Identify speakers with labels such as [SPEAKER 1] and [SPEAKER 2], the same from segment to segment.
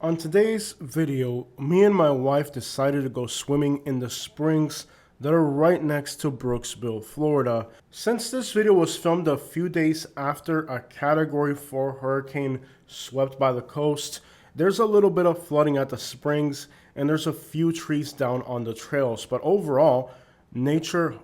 [SPEAKER 1] On today's video, me and my wife decided to go swimming in the springs that are right next to Brooksville, Florida. Since this video was filmed a few days after a Category 4 hurricane swept by the coast, there's a little bit of flooding at the springs and there's a few trees down on the trails. But overall, nature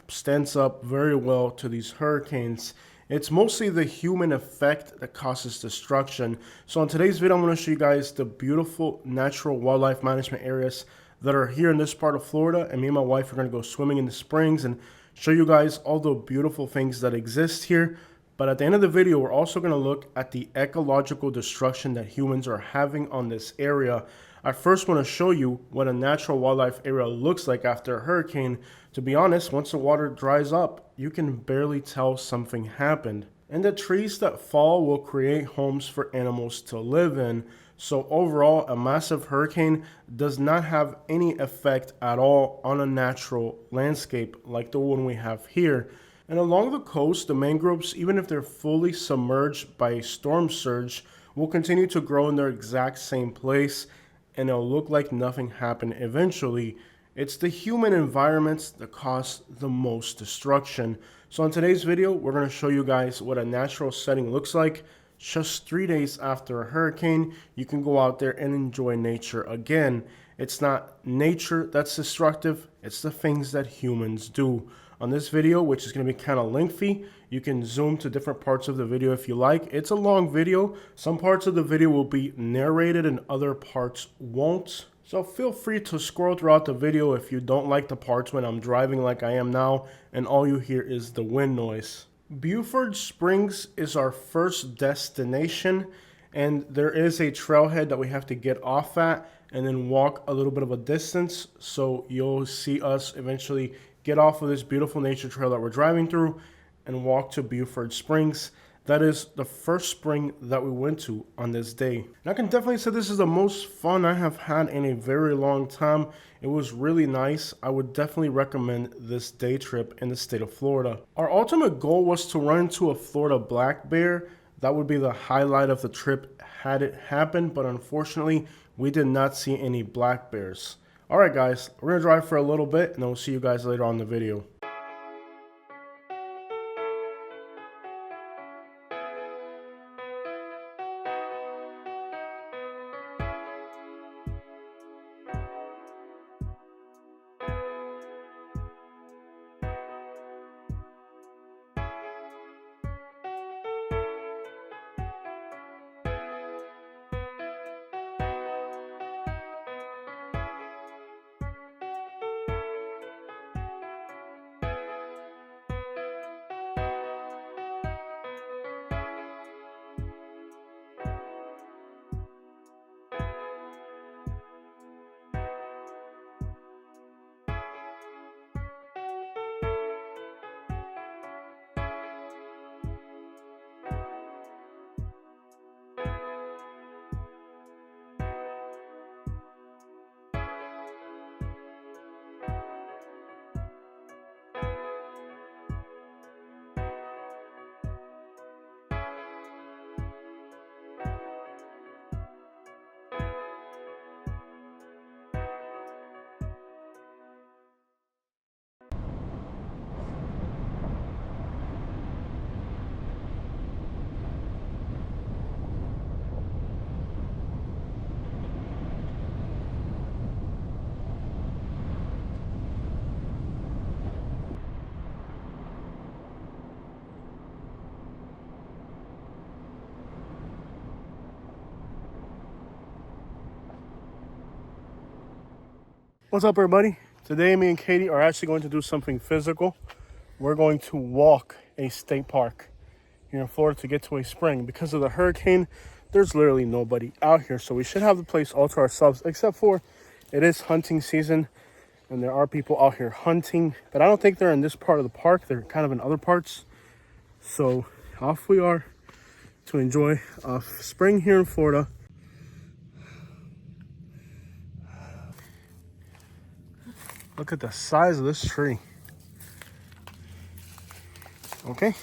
[SPEAKER 1] stands up very well to these hurricanes. It's mostly the human effect that causes destruction. So in today's video, I'm going to show you guys the beautiful natural wildlife management areas that are here in this part of Florida. And me and my wife are going to go swimming in the springs and show you guys all the beautiful things that exist here. But at the end of the video, we're also going to look at the ecological destruction that humans are having on this area. I first want to show you what a natural wildlife area looks like after a hurricane. To be honest, once the water dries up, you can barely tell something happened. And the trees that fall will create homes for animals to live in. So overall, a massive hurricane does not have any effect at all on a natural landscape like the one we have here. And along the coast, the mangroves, even if they're fully submerged by a storm surge, will continue to grow in their exact same place, and it'll look like nothing happened eventually. It's the human environments that cause the most destruction. So in today's video, we're going to show you guys what a natural setting looks like. Just 3 days after a hurricane, you can go out there and enjoy nature again. It's not nature that's destructive, it's the things that humans do. On this video, which is going to be kind of lengthy, you can zoom to different parts of the video if you like. It's a long video. Some parts of the video will be narrated and other parts won't. So feel free to scroll throughout the video if you don't like the parts when I'm driving like I am now and all you hear is the wind noise. Buford Springs is our first destination, and there is a trailhead that we have to get off at and then walk a little bit of a distance. So you'll see us eventually get off of this beautiful nature trail that we're driving through and walk to Buford Springs. That is the first spring that we went to on this day. And I can definitely say this is the most fun I have had in a very long time. It was really nice. I would definitely recommend this day trip in the state of Florida. Our ultimate goal was to run into a Florida black bear. That would be the highlight of the trip had it happened, but unfortunately, we did not see any black bears. Alright guys, we're going to drive for a little bit and then we'll see you guys later on in the video. What's up everybody? Today me and Katie are actually going to do something physical. We're going to walk a state park here in Florida to get to a spring. Because of the hurricane, there's literally nobody out here. So we should have the place all to ourselves, except for it is hunting season and there are people out here hunting. But I don't think they're in this part of the park. They're kind of in other parts. So off we are to enjoy spring here in Florida. Look at the size of this tree. Okay.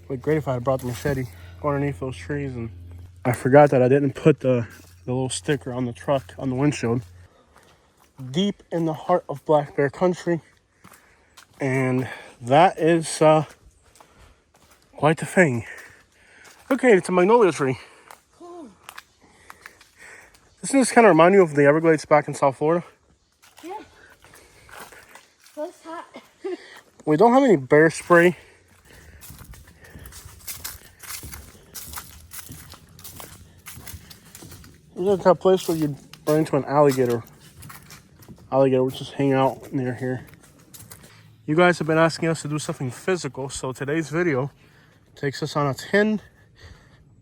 [SPEAKER 1] Would be great if I had brought the machete. underneath those trees, and I forgot that I didn't put the little sticker on the truck on the windshield. Deep in the heart of black bear country, and that is quite the thing. Okay, it's a magnolia tree.
[SPEAKER 2] Cool.
[SPEAKER 1] Doesn't this kind of remind you of the Everglades back in South Florida?
[SPEAKER 2] Yeah. That's hot.
[SPEAKER 1] We don't have any bear spray. This is the type of place where you'd run into an alligator. Alligator would just hang out near here. You guys have been asking us to do something physical, so today's video takes us on a 10.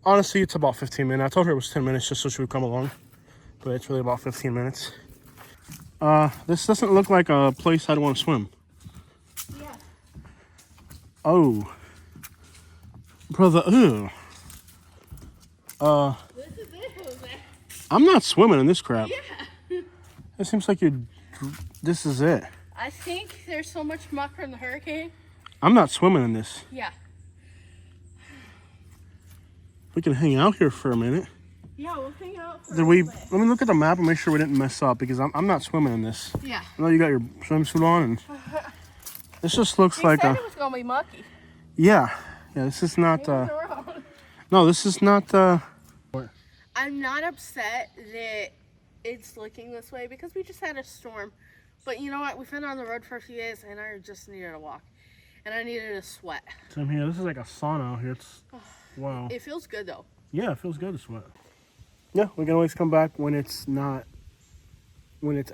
[SPEAKER 1] Honestly, it's about 15 minutes. I told her it was 10 minutes just so she would come along, but it's really about 15 minutes. This doesn't look like a place I'd want to swim.
[SPEAKER 2] Yeah.
[SPEAKER 1] Oh. Brother, ew.
[SPEAKER 2] This is it, Jose.
[SPEAKER 1] I'm not swimming in this crap.
[SPEAKER 2] Yeah.
[SPEAKER 1] It seems like this is it.
[SPEAKER 2] I think there's so much muck from the hurricane.
[SPEAKER 1] I'm not swimming in this.
[SPEAKER 2] Yeah.
[SPEAKER 1] We can hang out here for a minute.
[SPEAKER 2] Yeah, we'll hang out for
[SPEAKER 1] Let me look at the map and make sure we didn't mess up, because I'm not swimming in this.
[SPEAKER 2] Yeah.
[SPEAKER 1] I know you got your swimsuit on, and this just looks like
[SPEAKER 2] said it was gonna be mucky.
[SPEAKER 1] Yeah, this is not no, this is not
[SPEAKER 2] I'm not upset that it's looking this way because we just had a storm. But you know what? We've been on the road for a few days and I just needed a walk. And I needed a sweat.
[SPEAKER 1] Same here. This is like a sauna out here. It's wow.
[SPEAKER 2] It feels good though.
[SPEAKER 1] Yeah, it feels good to sweat. Yeah, we can always come back when it's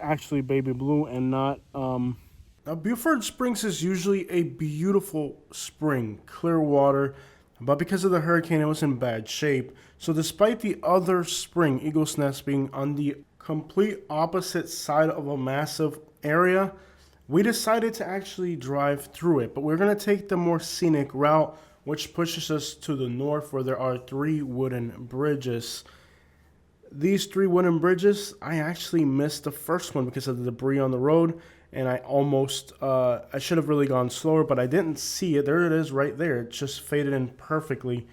[SPEAKER 1] actually baby blue and not Now, Buford Springs is usually a beautiful spring, clear water, but because of the hurricane, it was in bad shape. So despite the other spring, Eagle's Nest being on the complete opposite side of a massive area, we decided to actually drive through it. But we're going to take the more scenic route, which pushes us to the north, where there are 3 wooden bridges. These 3 wooden bridges, I actually missed the first one because of the debris on the road. And I almost, I should have really gone slower, but I didn't see it. There it is right there. It just faded in perfectly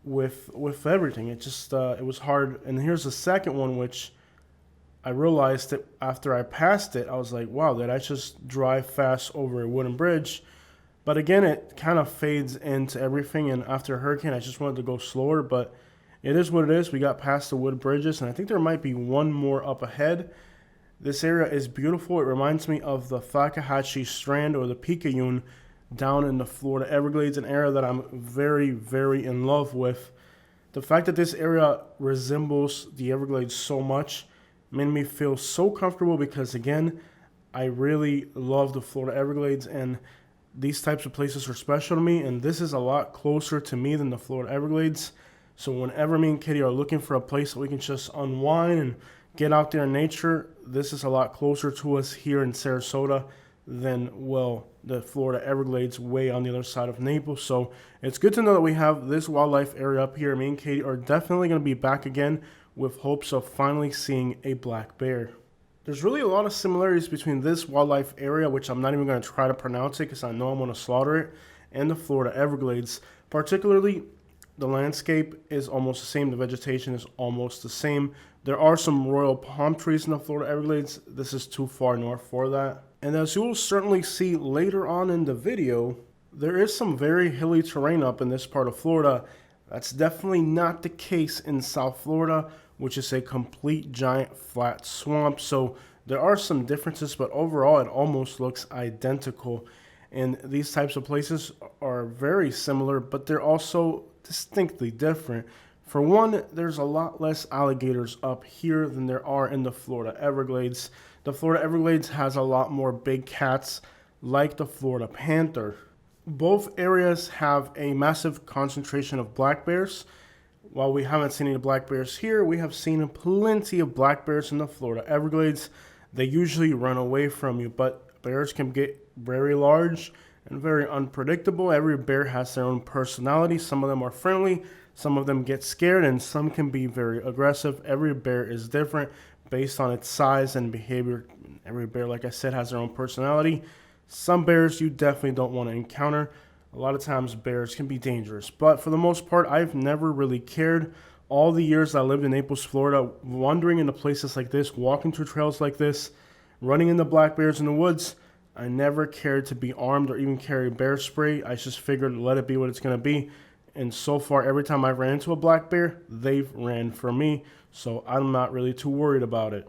[SPEAKER 1] with everything. It just, it was hard. And here's the second one, which I realized that after I passed it, I was like, wow, did I just drive fast over a wooden bridge? But again, it kind of fades into everything. And after a hurricane, I just wanted to go slower, but it is what it is. We got past the wood bridges, and I think there might be one more up ahead. This area is beautiful. It reminds me of the Fakahatchee Strand or the Picayune down in the Florida Everglades, an area that I'm very, very in love with. The fact that this area resembles the Everglades so much made me feel so comfortable because, again, I really love the Florida Everglades, and these types of places are special to me, and this is a lot closer to me than the Florida Everglades. So whenever me and Kitty are looking for a place that we can just unwind and get out there in nature, this is a lot closer to us here in Sarasota than, well, the Florida Everglades way on the other side of Naples. So it's good to know that we have this wildlife area up here. Me and Katie are definitely going to be back again with hopes of finally seeing a black bear. There's really a lot of similarities between this wildlife area, which I'm not even going to try to pronounce it because I know I'm going to slaughter it, and the Florida Everglades. Particularly, the landscape is almost the same. The vegetation is almost the same. There are some royal palm trees in the Florida Everglades. This is too far north for that. And as you will certainly see later on in the video, there is some very hilly terrain up in this part of Florida. That's definitely not the case in South Florida, which is a complete giant flat swamp. So there are some differences, but overall it almost looks identical. And these types of places are very similar, but they're also distinctly different. For one, there's a lot less alligators up here than there are in the Florida Everglades. The Florida Everglades has a lot more big cats like the Florida panther. Both areas have a massive concentration of black bears. While we haven't seen any black bears here, we have seen plenty of black bears in the Florida Everglades. They usually run away from you, but bears can get very large and very unpredictable. Every bear has their own personality. Some of them are friendly, some of them get scared, and some can be very aggressive. Every bear is different based on its size and behavior. Every bear, like I said, has their own personality. Some bears you definitely don't want to encounter. A lot of times bears can be dangerous, but for the most part, I've never really cared. All the years I lived in Naples, Florida, wandering into places like this, walking through trails like this, running into black bears in the woods, I never cared to be armed or even carry bear spray. I just figured let it be what it's going to be. And so far, every time I've ran into a black bear, they've ran from me. So I'm not really too worried about it.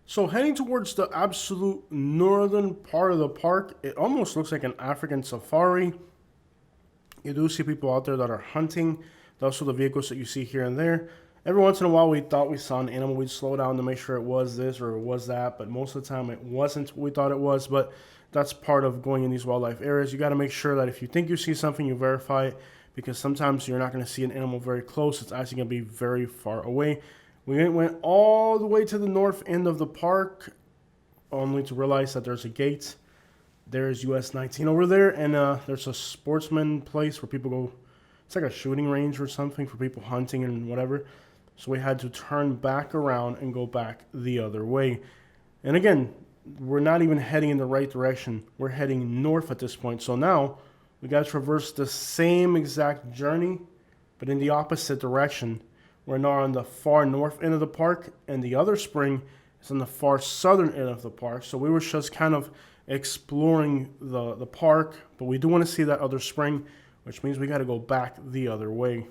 [SPEAKER 1] So heading towards the absolute northern part of the park, it almost looks like an African safari. You do see people out there that are hunting. Those are the vehicles that you see here and there. Every once in a while we thought we saw an animal. We'd slow down to make sure it was this or it was that, but most of the time it wasn't what we thought it was. But that's part of going in these wildlife areas. You got to make sure that if you think you see something, you verify it, because sometimes you're not going to see an animal very close. It's actually going to be very far away. We went all the way to the north end of the park, only to realize that there's a gate. There's US 19 over there, and there's a sportsman place where people go. It's like a shooting range or something for people hunting and whatever. So we had to turn back around and go back the other way. And again, we're not even heading in the right direction. We're heading north at this point. So now we got to traverse the same exact journey, but in the opposite direction. We're now on the far north end of the park, and the other spring is on the far southern end of the park. So we were just kind of exploring the park, but we do want to see that other spring, which means we got to go back the other way.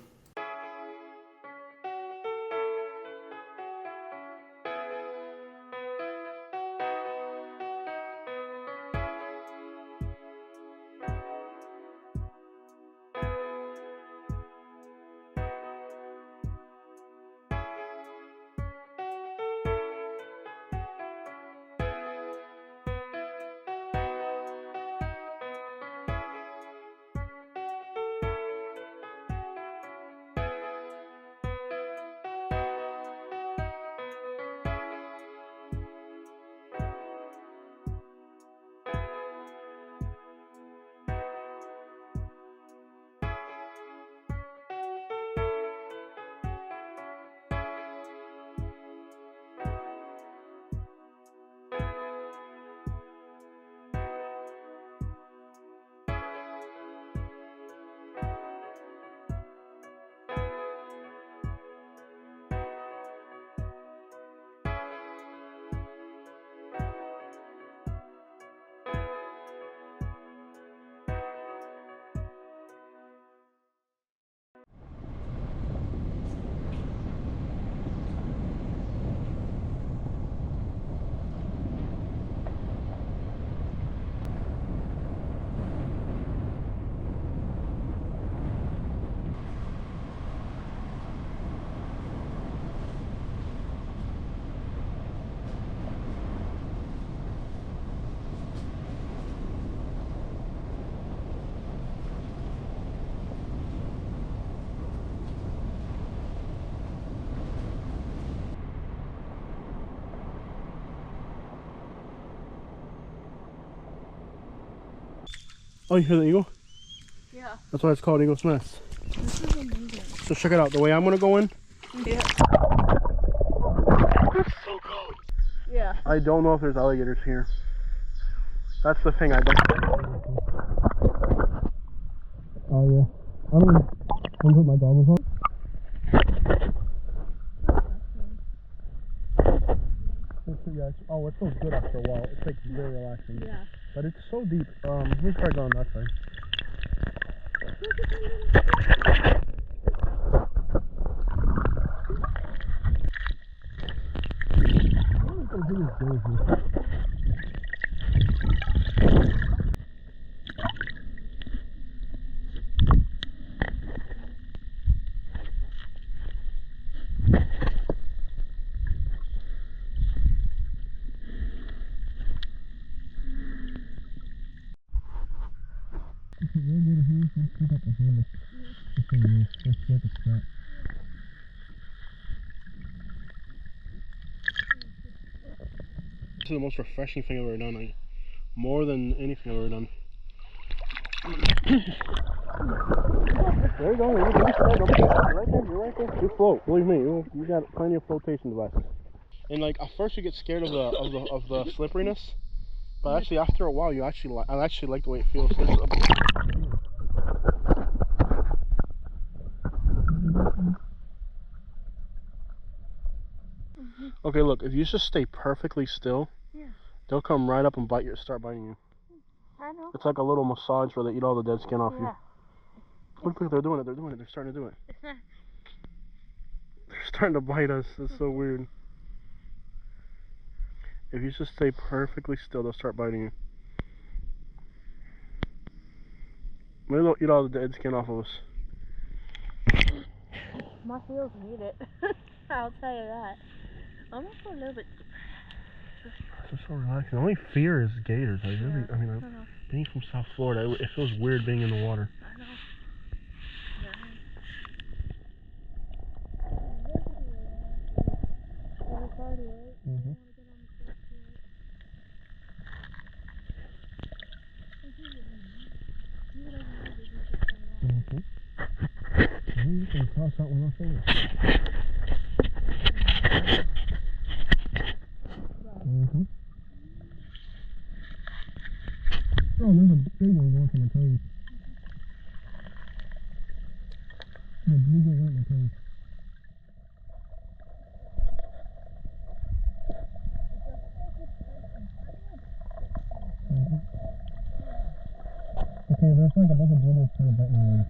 [SPEAKER 1] Oh, you hear the eagle?
[SPEAKER 2] Yeah.
[SPEAKER 1] That's why it's called Eagle's Nest.
[SPEAKER 2] This is amazing.
[SPEAKER 1] So check it out. The way I'm gonna go in.
[SPEAKER 2] Yeah.
[SPEAKER 1] It's so cold.
[SPEAKER 2] Yeah.
[SPEAKER 1] I don't know if there's alligators here. That's the thing. I don't. Oh yeah. I don't want to put my goggles on. Yeah, oh, it feels good after a while. It's like very relaxing.
[SPEAKER 2] Yeah.
[SPEAKER 1] But it's so deep. Let's try going that side. This is the most refreshing thing I've ever done. More than anything I've ever done. There you go. You're right there. You're right there. You float. Believe me, you got plenty of flotation devices. And like at first you get scared of the slipperiness, but actually after a while I actually like the way it feels. Okay, look, if you just stay perfectly still, yeah, they'll come right up and start biting you.
[SPEAKER 2] I know.
[SPEAKER 1] It's like a little massage where they eat all the dead skin off you. Look, they're doing it. They're starting to do it. They're starting to bite us. It's so weird. If you just stay perfectly still, they'll start biting you. Maybe they'll eat all the dead skin off of us.
[SPEAKER 2] My heels need it. I'll tell you that. I'm also a little bit.
[SPEAKER 1] It's just so relaxing. The only fear is gators. Being from South Florida, it feels weird being in the water.
[SPEAKER 2] I know.
[SPEAKER 1] Mm-hmm. You can cross that one off over. Oh, there's a big one going to my toes. The blue one went at my toes. Okay, there's like a bunch of blue ones trying to bite my leg.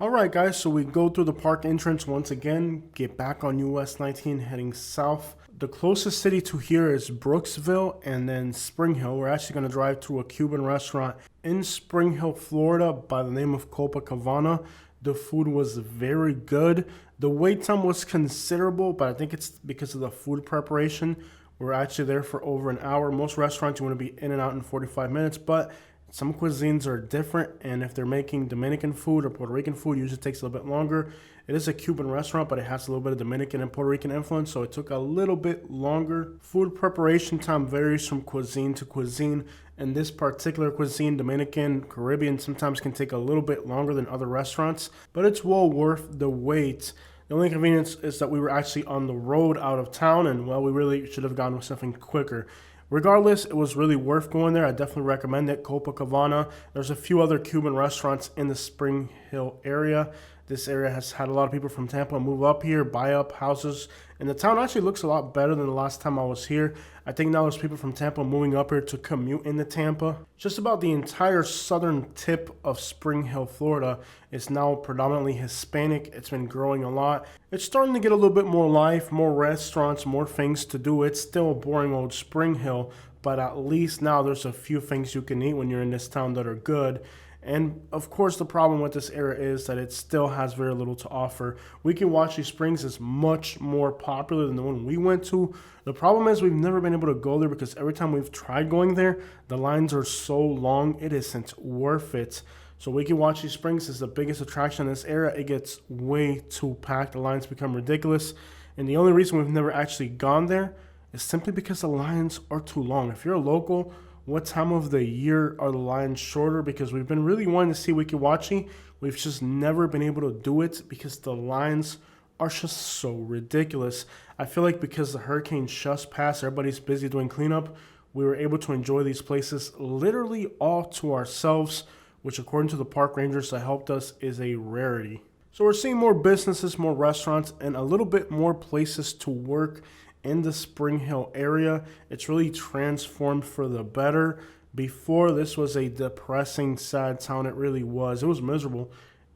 [SPEAKER 1] Alright guys, so we go through the park entrance once again, get back on US 19 heading south. The closest city to here is Brooksville and then Spring Hill. We're actually going to drive to a Cuban restaurant in Spring Hill, Florida by the name of Copacabana. The food was very good. The wait time was considerable, but I think it's because of the food preparation. We're actually there for over an hour. Most restaurants you want to be in and out in 45 minutes, but some cuisines are different, and if they're making Dominican food or Puerto Rican food, it usually takes a little bit longer. It is a Cuban restaurant, but it has a little bit of Dominican and Puerto Rican influence, so it took a little bit longer. Food preparation time varies from cuisine to cuisine, and this particular cuisine, Dominican, Caribbean, sometimes can take a little bit longer than other restaurants, but it's well worth the wait. The only inconvenience is that we were actually on the road out of town, and well, we really should have gone with something quicker. Regardless, it was really worth going there. I definitely recommend it. Copacabana. There's a few other Cuban restaurants in the Spring Hill area. This area has had a lot of people from Tampa move up here, buy up houses, and the town actually looks a lot better than the last time I was here. I think now there's people from Tampa moving up here to commute into Tampa. Just about the entire southern tip of Spring Hill, Florida is now predominantly Hispanic. It's been growing a lot. It's starting to get a little bit more life, more restaurants, more things to do. It's still a boring old Spring Hill, but at least now there's a few things you can eat when you're in this town that are good. And of course, the problem with this area is that it still has very little to offer. Weeki Springs is much more popular than the one we went to. The problem is we've never been able to go there because every time we've tried going there, the lines are so long, it isn't worth it. So Weeki Springs is the biggest attraction in this area. It gets way too packed. The lines become ridiculous. And the only reason we've never actually gone there is simply because the lines are too long. If you're a local, what time of the year are the lines shorter? Because we've been really wanting to see Weeki. We've just never been able to do it because the lines are just so ridiculous. I feel like because the hurricane just passed, everybody's busy doing cleanup, we were able to enjoy these places literally all to ourselves, which according to the park rangers that helped us is a rarity. So we're seeing more businesses, more restaurants, and a little bit more places to work in the Spring Hill area. It's really transformed for the better. Before, this was a depressing, sad town. It really was. It was miserable.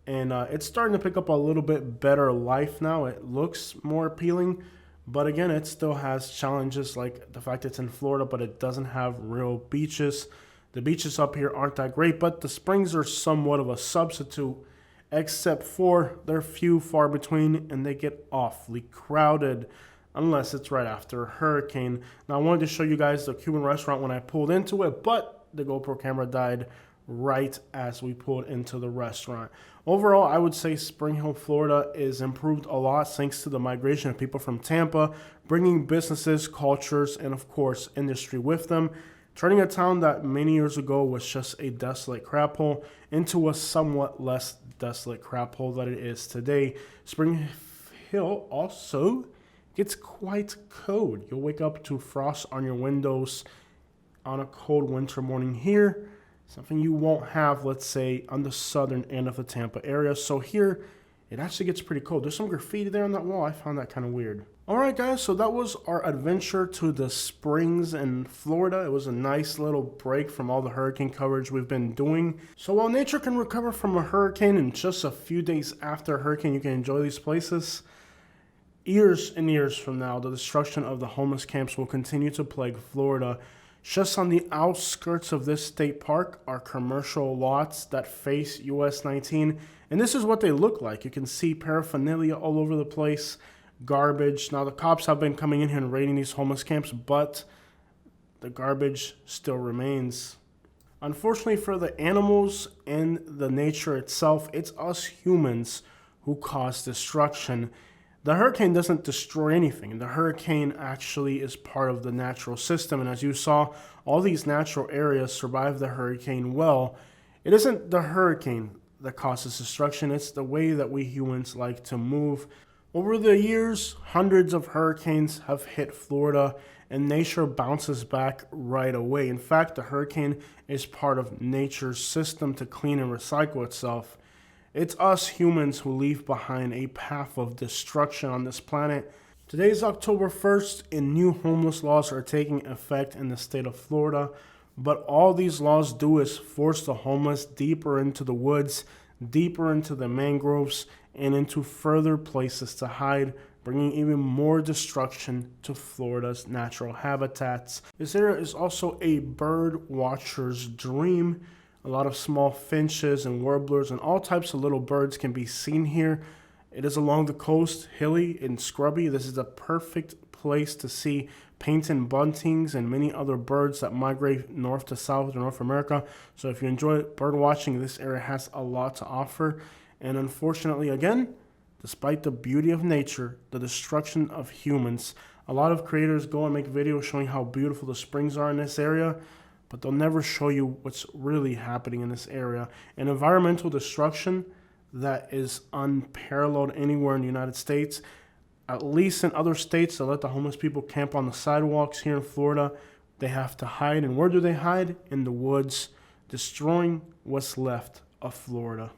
[SPEAKER 1] And it's starting to pick up a little bit better life now. It looks more appealing. But again, it still has challenges like the fact it's in Florida, but it doesn't have real beaches. The beaches up here aren't that great, but the springs are somewhat of a substitute, except for they're few, far between, and they get awfully crowded unless it's right after a hurricane. Now, I wanted to show you guys the Cuban restaurant when I pulled into it, but the GoPro camera died right as we pulled into the restaurant. Overall, I would say Spring Hill, Florida is improved a lot thanks to the migration of people from Tampa, bringing businesses, cultures, and of course, industry with them, turning a town that many years ago was just a desolate crap hole into a somewhat less desolate crap hole that it is today. Spring Hill also gets quite cold. You'll wake up to frost on your windows on a cold winter morning here. Something you won't have, let's say, on the southern end of the Tampa area. So here, it actually gets pretty cold. There's some graffiti there on that wall. I found that kind of weird. Alright guys, so that was our adventure to the springs in Florida. It was a nice little break from all the hurricane coverage we've been doing. So while nature can recover from a hurricane and just a few days after a hurricane you can enjoy these places, years and years from now, the destruction of the homeless camps will continue to plague Florida. Just on the outskirts of this state park are commercial lots that face US 19, and this is what they look like. You can see paraphernalia all over the place, garbage. Now, the cops have been coming in here and raiding these homeless camps, but the garbage still remains. Unfortunately for the animals and the nature itself, it's us humans who cause destruction. The hurricane doesn't destroy anything. The hurricane actually is part of the natural system. And as you saw, all these natural areas survive the hurricane well. It isn't the hurricane that causes destruction. It's the way that we humans like to move. Over the years, hundreds of hurricanes have hit Florida, and nature bounces back right away. In fact, the hurricane is part of nature's system to clean and recycle itself. It's us humans who leave behind a path of destruction on this planet. Today is October 1st, and new homeless laws are taking effect in the state of Florida. But all these laws do is force the homeless deeper into the woods, deeper into the mangroves, and into further places to hide, bringing even more destruction to Florida's natural habitats. This area is also a bird watcher's dream. A lot of small finches and warblers and all types of little birds can be seen here. It is along the coast, hilly and scrubby. This is the perfect place to see painted buntings and many other birds that migrate north to south to North America. So if you enjoy bird watching, this area has a lot to offer. And unfortunately, again, despite the beauty of nature, the destruction of humans, a lot of creators go and make videos showing how beautiful the springs are in this area, but they'll never show you what's really happening in this area. An environmental destruction that is unparalleled anywhere in the United States. At least in other states that let the homeless people camp on the sidewalks, here in Florida, They have to hide, and where do they hide? In the woods, destroying what's left of Florida.